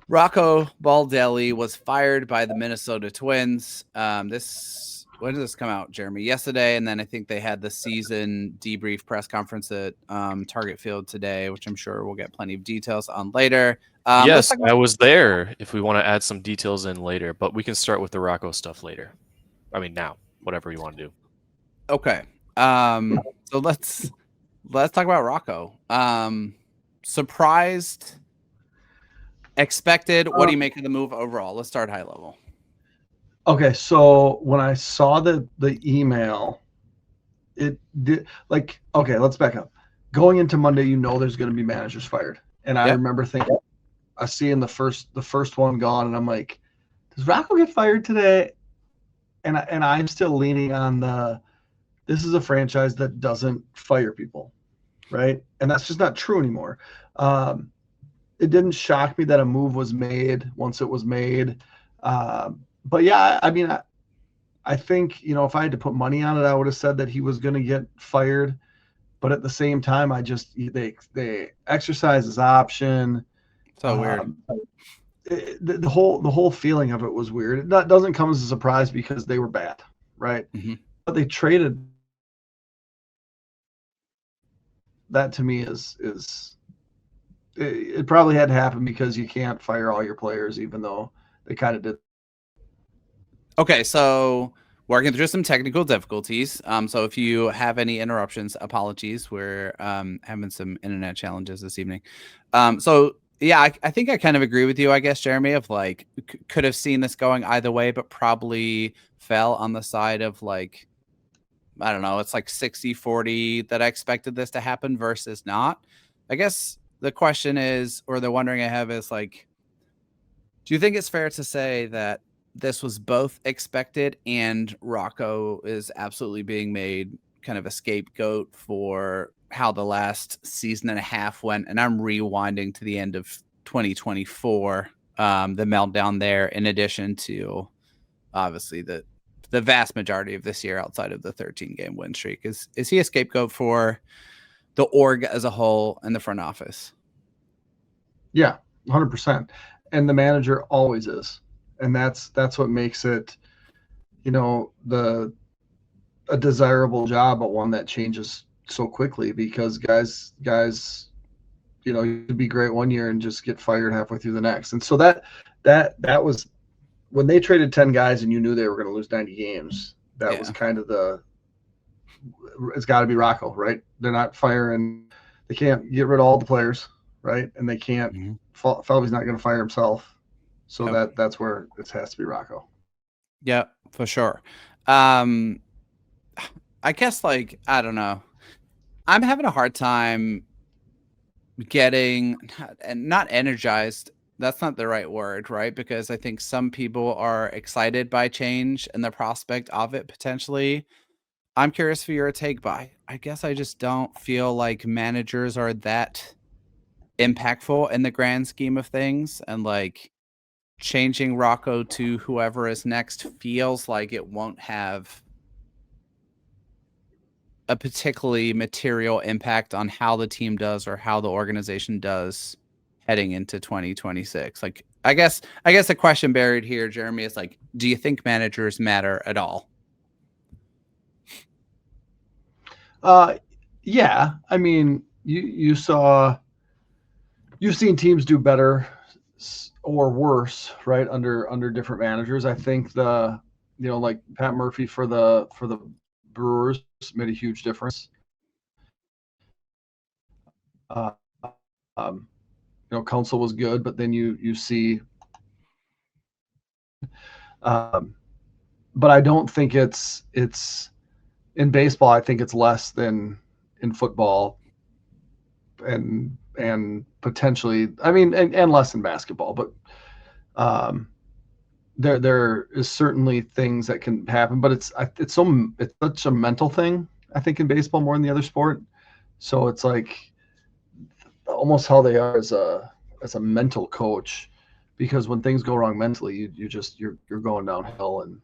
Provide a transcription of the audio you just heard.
Rocco Baldelli was fired by the Minnesota Twins. When did this come out, Jeremy? Yesterday, and then I think they had the season debrief press conference at Target Field today, which I'm sure we'll get plenty of details on later. Let's Yes, talk I about. was there if we want to add some details in later, but we can start with the Rocco stuff later. I mean, now, whatever you want to do. Okay, so let's talk about Rocco. Surprised, expected. What do you make of the move overall? Let's start high level. Okay, so when I saw the email, it did like okay, let's back up. Going into Monday, you know there's going to be managers fired, and I Yep. remember thinking, I seeing the first one gone, and I'm like, does Rocco get fired today? And I'm still leaning on this is a franchise that doesn't fire people, right? And that's just not true anymore. It didn't shock me that a move was made once it was made. But yeah, I mean, I think, if I had to put money on it, I would have said that he was going to get fired. But at the same time, they exercise his option. So weird. The whole feeling of it was weird. That doesn't come as a surprise because they were bad, right? Mm-hmm. But they traded. That to me is it probably had to happen because you can't fire all your players, even though they kind of did. Okay, so working through some technical difficulties. So if you have any interruptions, apologies. We're having some internet challenges this evening. So yeah, I think I kind of agree with you, I guess, Jeremy, of like could have seen this going either way, but probably fell on the side of like, I don't know, it's like 60-40 that I expected this to happen versus not. I guess the question is, or the wondering I have is like, do you think it's fair to say that this was both expected and Rocco is absolutely being made kind of a scapegoat for how the last season and a half went? And I'm rewinding to the end of 2024, the meltdown there, in addition to obviously the vast majority of this year outside of the 13-game win streak. Is he a scapegoat for the org as a whole and the front office? Yeah, 100%. And the manager always is. And that's what makes it, a desirable job, but one that changes so quickly because guys, you could be great one year and just get fired halfway through the next. And so that was when they traded 10 guys and you knew they were going to lose 90 games. That was kind of it's got to be Rocco, right? They're not firing. They can't get rid of all the players, right? And they can't. Mm-hmm. Falvey's not going to fire himself. So that's where it has to be Rocco. Yeah, for sure. I guess, like, I don't know. I'm having a hard time getting, and not energized. That's not the right word, right? Because I think some people are excited by change and the prospect of it potentially. I'm curious for your take, but I guess I just don't feel like managers are that impactful in the grand scheme of things. And like changing Rocco to whoever is next feels like it won't have a particularly material impact on how the team does or how the organization does heading into 2026. Like, I guess the question buried here, Jeremy, is like, do you think managers matter at all? Yeah. I mean, you've seen teams do better or worse, right? Under different managers. I think like Pat Murphy for the Brewers made a huge difference. Council was good, but then you see. But I don't think it's in baseball. I think it's less than in football, and potentially, I mean, and less in basketball. But there is certainly things that can happen, but it's such a mental thing. I think in baseball more than the other sport. So it's like almost how they are as a mental coach, because when things go wrong mentally, you're going downhill, and